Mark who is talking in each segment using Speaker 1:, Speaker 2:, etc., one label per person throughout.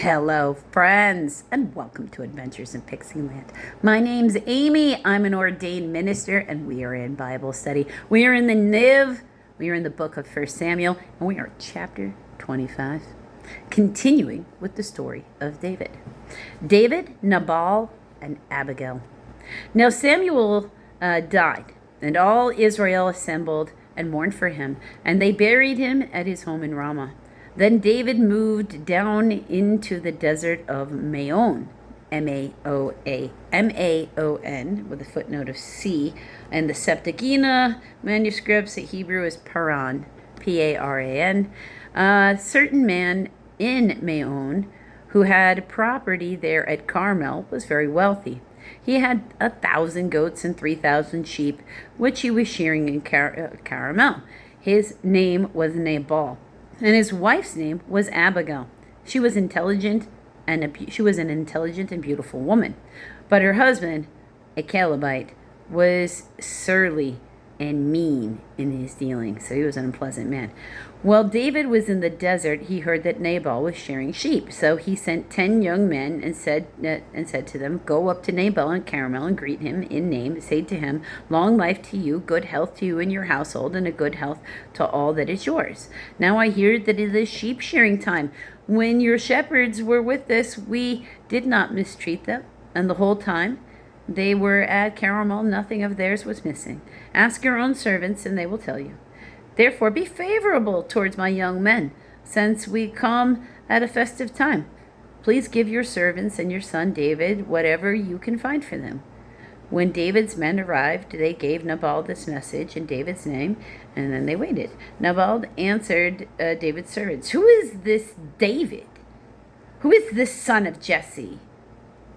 Speaker 1: Hello, friends, and welcome to Adventures in Pixieland. My name's Amy. I'm an ordained minister, and we are in Bible study. We are in the NIV. We are in the book of 1 Samuel, and we are chapter 25, continuing with the story of David. David, Nabal, and Abigail. Now Samuel died, and all Israel assembled and mourned for him, and they buried him at his home in Ramah. Then David moved down into the desert of Maon, M-A-O-N, with a footnote of C, and the Septuagint manuscripts, the Hebrew is Paran, P-A-R-A-N. A certain man in Maon who had property there at Carmel was very wealthy. He had 1,000 goats and 3,000 sheep, which he was shearing in Carmel. His name was Nabal, and his wife's name was Abigail. She was an intelligent and beautiful woman, but her husband, a Calebite, was surly and mean in his dealings, so he was an unpleasant man. While David was in the desert, he heard that Nabal was shearing sheep, so he sent 10 young men and said to them, "Go up to Nabal in Carmel and greet him in name. Say to him, 'Long life to you, good health to you and your household, and a good health to all that is yours.' Now I hear that it is sheep shearing time. When your shepherds were with us, we did not mistreat them, and the whole time they were at Carmel, nothing of theirs was missing. Ask your own servants, and they will tell you. Therefore be favorable towards my young men, since we come at a festive time. Please give your servants and your son David whatever you can find for them." When David's men arrived, they gave Nabal this message in David's name, and then they waited. Nabal answered David's servants, "Who is this David? Who is this son of Jesse?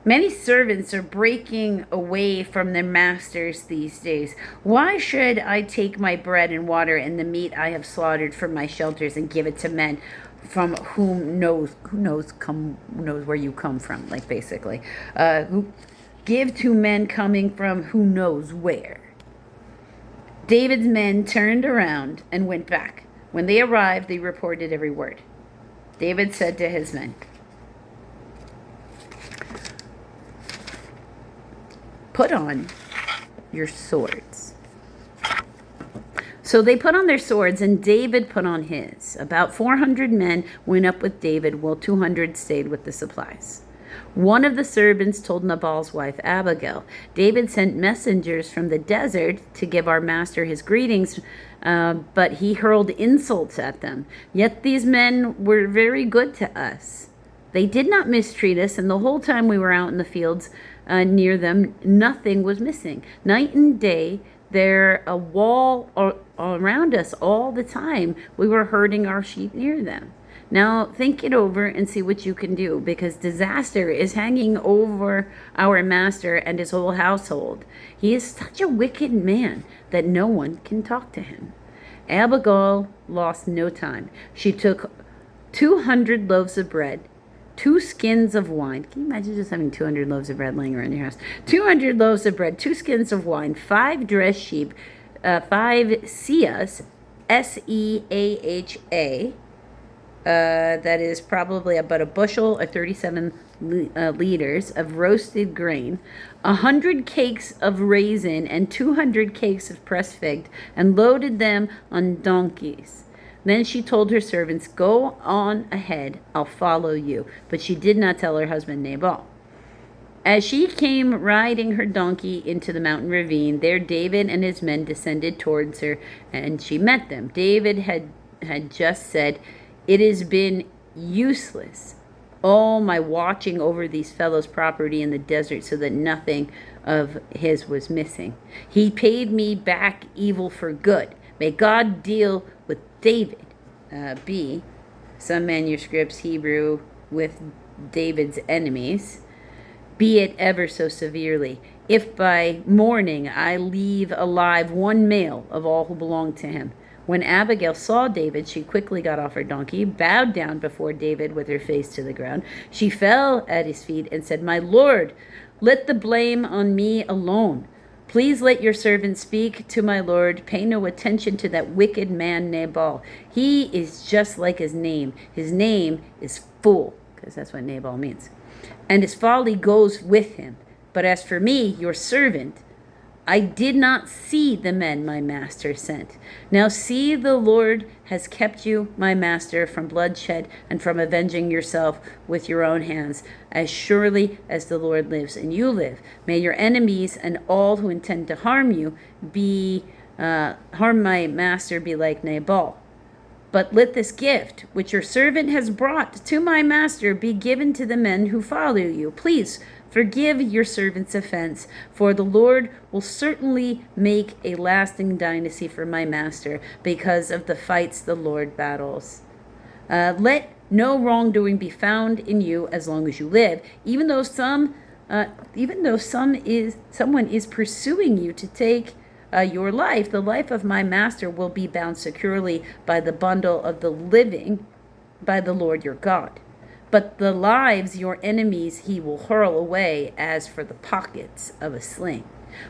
Speaker 1: Many servants are breaking away from their masters these days. Why should I take my bread and water and the meat I have slaughtered from my shelters and give it to men from who knows where you come from?" Like basically, who give to men coming from who knows where. David's men turned around and went back. When they arrived, they reported every word. David said to his men, "Put on your swords." So they put on their swords, and David put on his. About 400 men went up with David, while 200 stayed with the supplies. One of the servants told Nabal's wife, Abigail, "David sent messengers from the desert to give our master his greetings, but he hurled insults at them. Yet these men were very good to us. They did not mistreat us, and the whole time we were out in the fields near them, nothing was missing. Night and day, there a wall around us all the time. We were herding our sheep near them. Now think it over and see what you can do, because disaster is hanging over our master and his whole household. He is such a wicked man that no one can talk to him." Abigail lost no time. She took 200 loaves of bread, 2 skins of wine. Can you imagine just having 200 loaves of bread laying around your house? 200 loaves of bread, 2 skins of wine, 5 dressed sheep, 5 seahs, Seaha. That is probably about a bushel or 37 liters of roasted grain, 100 cakes of raisin, and 200 cakes of pressed fig, and loaded them on donkeys. Then she told her servants, "Go on ahead, I'll follow you." But she did not tell her husband Nabal. As she came riding her donkey into the mountain ravine, there David and his men descended towards her, and she met them. David had just said, "It has been useless, all my watching over these fellows' property in the desert so that nothing of his was missing. He paid me back evil for good. May God deal with David." B. Some manuscripts, Hebrew, with David's enemies. "Be it ever so severely, if by morning I leave alive one male of all who belong to him." When Abigail saw David, she quickly got off her donkey, bowed down before David with her face to the ground. She fell at his feet and said, "My lord, let the blame on me alone. Please let your servant speak to my lord. Pay no attention to that wicked man Nabal. He is just like his name. His name is Fool." because that's what Nabal means. And his folly goes with him. But as for me, your servant, I did not see the men my master sent. Now see, the Lord has kept you, my master, from bloodshed and from avenging yourself with your own hands. As surely as the Lord lives and you live, may your enemies and all who intend to harm you harm my master be like Nabal. But let this gift, which your servant has brought to my master, be given to the men who follow you. Please forgive your servant's offense, for the Lord will certainly make a lasting dynasty for my master because of the fights the Lord battles. Let no wrongdoing be found in you as long as you live, even though someone is pursuing you to take your life. The life of my master will be bound securely by the bundle of the living by the Lord your God. But the lives your enemies he will hurl away as for the pockets of a sling.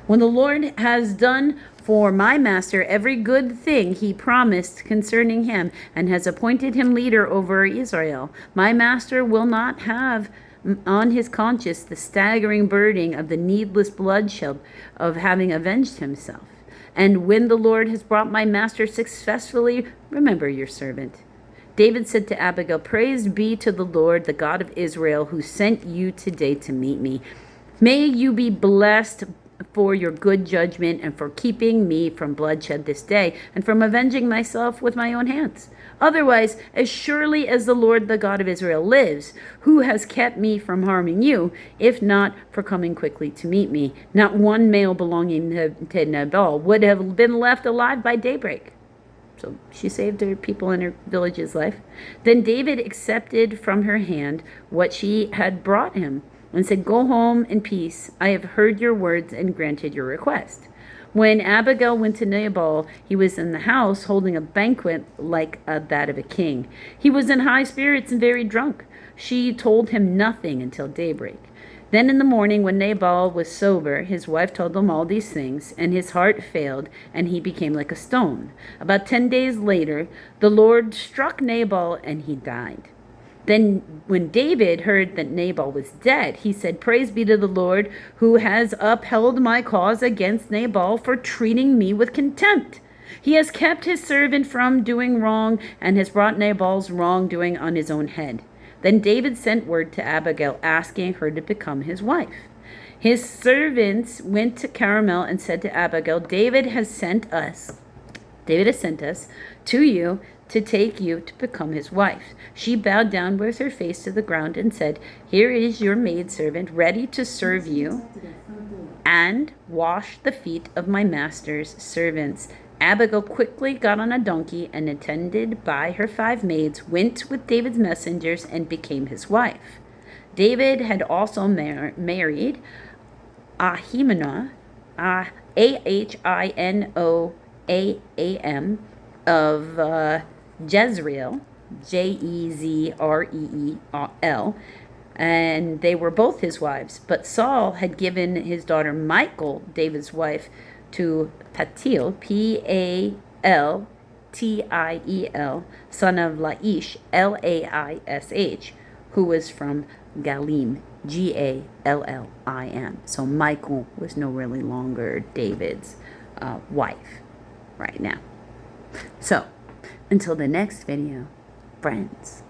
Speaker 1: When the Lord has done for my master every good thing he promised concerning him, and has appointed him leader over Israel, my master will not have on his conscience the staggering burden of the needless bloodshed of having avenged himself. And when the Lord has brought my master successfully, remember your servant. David said to Abigail, Praise be to the Lord, the God of Israel, who sent you today to meet me. May you be blessed for your good judgment and for keeping me from bloodshed this day and from avenging myself with my own hands. Otherwise, as surely as the Lord, the God of Israel, lives, who has kept me from harming you, if not for coming quickly to meet me, not one male belonging to Nabal would have been left alive by daybreak. So she saved her people in her village's life. Then David accepted from her hand what she had brought him and said, Go home in peace. I have heard your words and granted your request. When Abigail went to Nabal, he was in the house holding a banquet like that of a king. He was in high spirits and very drunk. She told him nothing until daybreak. Then in the morning, when Nabal was sober, his wife told him all these things, and his heart failed, and he became like a stone. About 10 days later, the Lord struck Nabal, and he died. Then when David heard that Nabal was dead, he said, Praise be to the Lord, who has upheld my cause against Nabal for treating me with contempt. He has kept his servant from doing wrong, and has brought Nabal's wrongdoing on his own head. Then David sent word to Abigail, asking her to become his wife. His servants went to Carmel and said to Abigail, David has sent us to you to take you to become his wife. She bowed down with her face to the ground and said, Here is your maidservant ready to serve you and wash the feet of my master's servants. Abigail quickly got on a donkey and, attended by her 5 maids, went with David's messengers and became his wife. David had also married Ahinoam, Ahinoam of Jezreel, Jezreel, and they were both his wives. But Saul had given his daughter Michal, David's wife, to Paltiel, Paltiel, son of Laish, Laish, who was from Galim, Gallim. So Michal was no really longer David's wife right now. So until the next video, friends.